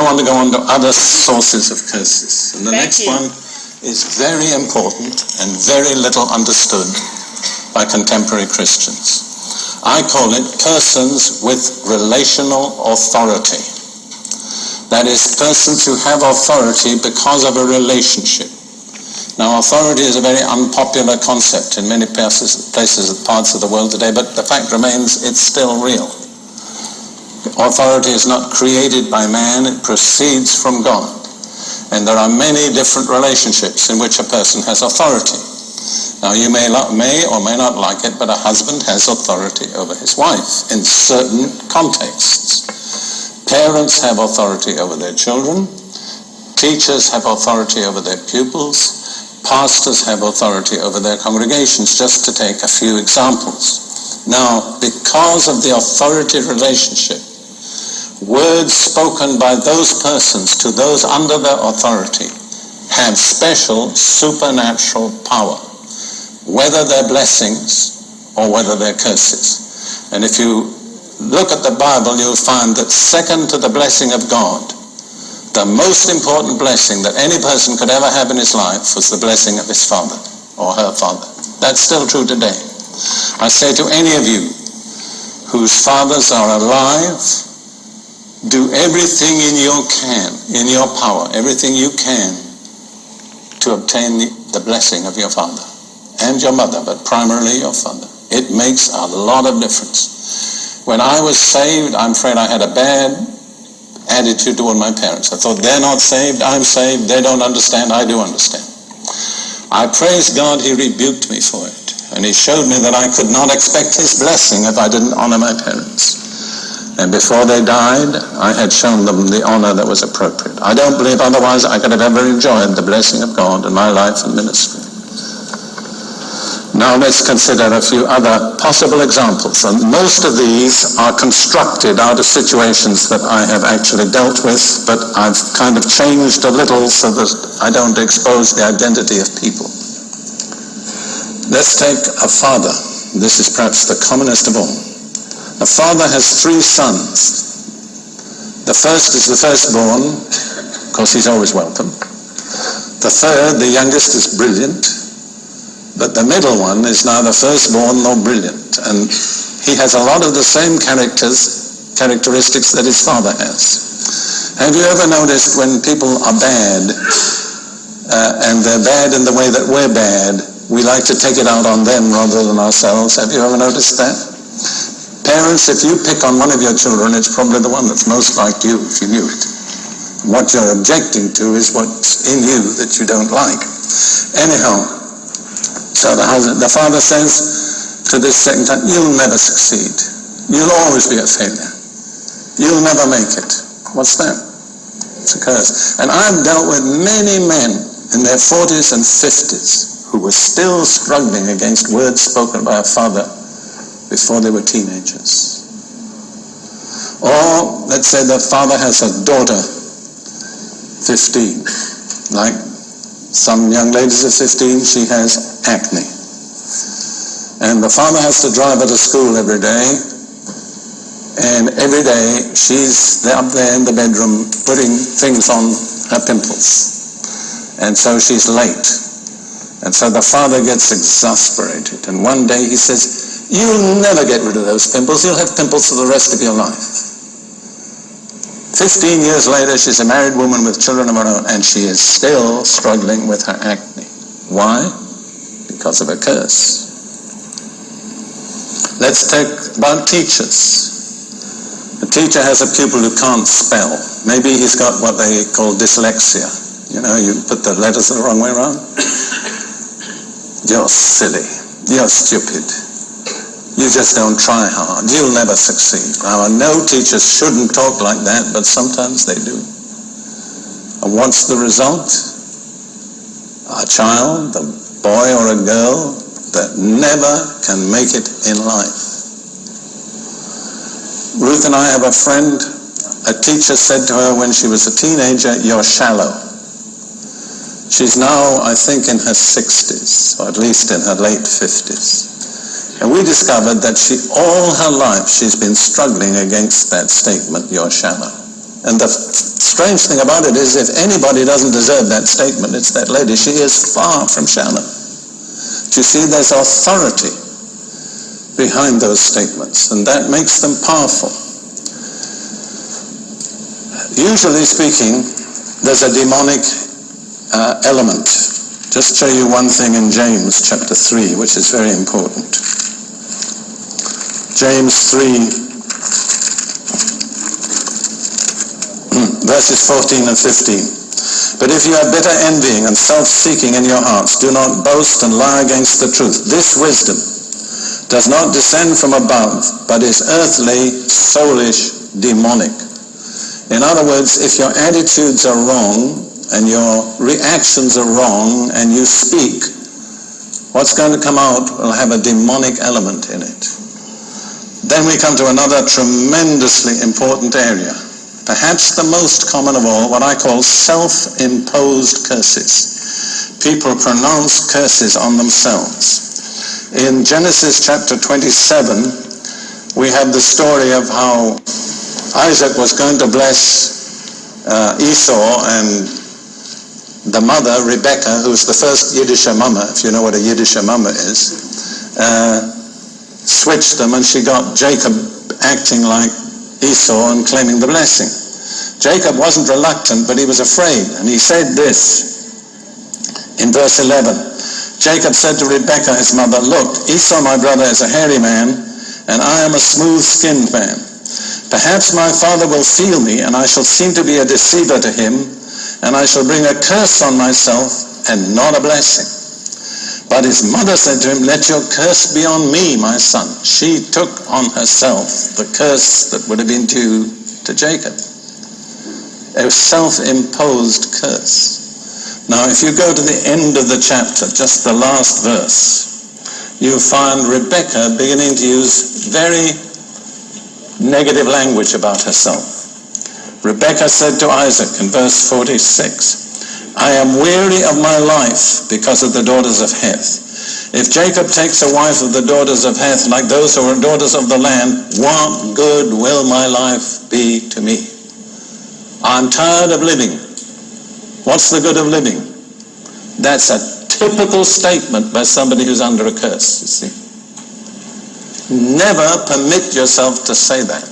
want to go on to other sources of curses. And the next one is very important and very little understood by contemporary Christians. I call it persons with relational authority. That is, persons who have authority because of a relationship. Now, authority is a very unpopular concept in many places, parts of the world today, but the fact remains it's still real. Authority is not created by man, it proceeds from God. And there are many different relationships in which a person has authority. Now, you may or may not like it, but a husband has authority over his wife in certain contexts. Parents have authority over their children. Teachers have authority over their pupils. Pastors have authority over their congregations, just to take a few examples. Now, because of the authority relationship, words spoken by those persons to those under their authority have special supernatural power, whether they're blessings or whether they're curses. And if you look at the Bible, you'll find that second to the blessing of God, the most important blessing that any person could ever have in his life was the blessing of his father or her father. That's still true today. I say to any of you whose fathers are alive, do everything in your power, everything you can to obtain the blessing of your father and your mother, but primarily your father. It makes a lot of difference. When I was saved, I'm afraid I had a bad attitude toward my parents. I thought, they're not saved, I'm saved, they don't understand, I do understand. I praise God, he rebuked me for it. And he showed me that I could not expect his blessing if I didn't honor my parents. And before they died, I had shown them the honor that was appropriate. I don't believe otherwise I could have ever enjoyed the blessing of God in my life and ministry. Now let's consider a few other possible examples. And most of these are constructed out of situations that I have actually dealt with, but I've kind of changed a little so that I don't expose the identity of people. Let's take a father. This is perhaps the commonest of all. A father has 3 sons. The first is the firstborn. Of course, he's always welcome. The third, the youngest, is brilliant. But the middle one is neither firstborn nor brilliant. And he has a lot of the same characteristics that his father has. Have you ever noticed when people are bad, and they're bad in the way that we're bad, we like to take it out on them rather than ourselves? Have you ever noticed that? Parents, if you pick on one of your children, it's probably the one that's most like you, if you knew it. What you're objecting to is what's in you that you don't like. Anyhow, so the father says to this second son, you'll never succeed. You'll always be a failure. You'll never make it. What's that? It's a curse. And I've dealt with many men in their 40s and 50s who were still struggling against words spoken by a father before they were teenagers. Or let's say the father has a daughter, 15. Like some young ladies of 15, she has acne. And the father has to drive her to school every day. And every day she's up there in the bedroom putting things on her pimples. And so she's late. And so the father gets exasperated. And one day he says, you'll never get rid of those pimples. You'll have pimples for the rest of your life. 15 years later, she's a married woman with children of her own, and she is still struggling with her acne. Why? Because of a curse. Let's take about teachers. A teacher has a pupil who can't spell. Maybe he's got what they call dyslexia. You know, you put the letters the wrong way around. You're silly. You're stupid. You just don't try hard. You'll never succeed. Now, I know teachers shouldn't talk like that, but sometimes they do. And what's the result? A child, a boy or a girl, that never can make it in life. Ruth and I have a friend. A teacher said to her when she was a teenager, you're shallow. She's now, I think, in her 60s, or at least in her late 50s. And we discovered that all her life she's been struggling against that statement, you're shallow. And the strange thing about it is, if anybody doesn't deserve that statement, it's that lady. She is far from shallow. Do you see, there's authority behind those statements, and that makes them powerful. Usually speaking, there's a demonic element. Just show you one thing in James chapter 3, which is very important. James 3, verses 14 and 15. But if you have bitter envying and self-seeking in your hearts, do not boast and lie against the truth. This wisdom does not descend from above, but is earthly, soulish, demonic. In other words, if your attitudes are wrong and your reactions are wrong and you speak, what's going to come out will have a demonic element in it. Then we come to another tremendously important area. Perhaps the most common of all, what I call self-imposed curses. People pronounce curses on themselves. In Genesis chapter 27, we have the story of how Isaac was going to bless Esau, and the mother, Rebecca, who's the first Yiddish mama, if you know what a Yiddish mama is, switched them, and she got Jacob acting like Esau and claiming the blessing. Jacob wasn't reluctant, but he was afraid, and he said this in verse 11. Jacob said to Rebekah, his mother, "Look, Esau my brother is a hairy man, and I am a smooth-skinned man. Perhaps my father will feel me, and I shall seem to be a deceiver to him, and I shall bring a curse on myself and not a blessing." But his mother said to him, "Let your curse be on me, my son." She took on herself the curse that would have been due to Jacob. A self-imposed curse. Now, if you go to the end of the chapter, just the last verse, you find Rebekah beginning to use very negative language about herself. Rebekah said to Isaac in verse 46, "I am weary of my life because of the daughters of Heth. If Jacob takes a wife of the daughters of Heth, like those who are daughters of the land, what good will my life be to me? I'm tired of living. What's the good of living?" That's a typical statement by somebody who's under a curse, you see. Never permit yourself to say that.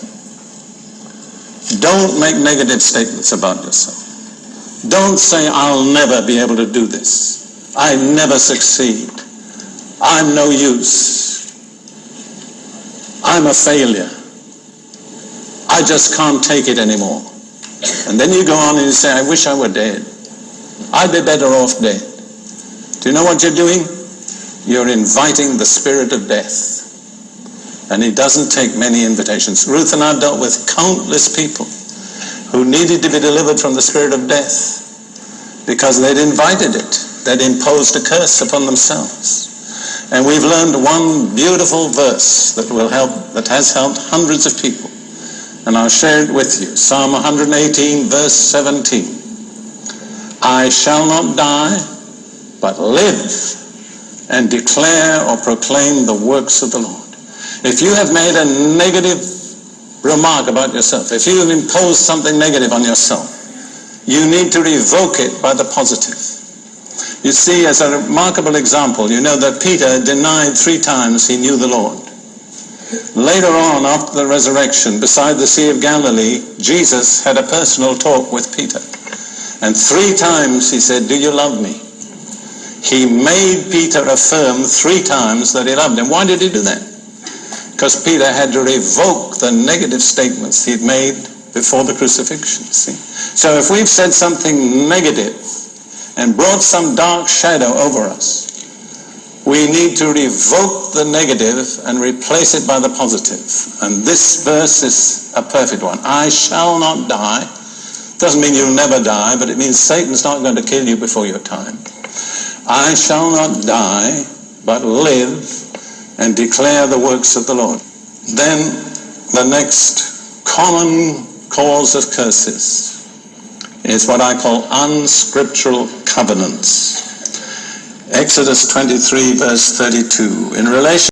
Don't make negative statements about yourself. Don't say, "I'll never be able to do this. I never succeed. I'm no use. I'm a failure. I just can't take it anymore." And then you go on and you say, "I wish I were dead. I'd be better off dead." Do you know what you're doing? You're inviting the spirit of death. And he doesn't take many invitations. Ruth and I dealt with countless people who needed to be delivered from the spirit of death because they'd invited it. They'd imposed a curse upon themselves. And we've learned one beautiful verse that has helped hundreds of people. And I'll share it with you. Psalm 118, verse 17. "I shall not die, but live and declare or proclaim the works of the Lord." If you have made a negative remark about yourself, if you have imposed something negative on yourself, you need to revoke it by the positive. You see, as a remarkable example, you know that Peter denied 3 times he knew the Lord. Later on, after the resurrection, beside the Sea of Galilee, Jesus had a personal talk with Peter. And 3 times he said, "Do you love me?" He made Peter affirm 3 times that he loved him. Why did he do that? Because Peter had to revoke the negative statements he'd made before the crucifixion. See? So if we've said something negative and brought some dark shadow over us, we need to revoke the negative and replace it by the positive. And this verse is a perfect one. "I shall not die." Doesn't mean you'll never die, but it means Satan's not going to kill you before your time. "I shall not die, but live and declare the works of the Lord." Then the next common cause of curses is what I call unscriptural covenants. Exodus 23, verse 32. In relation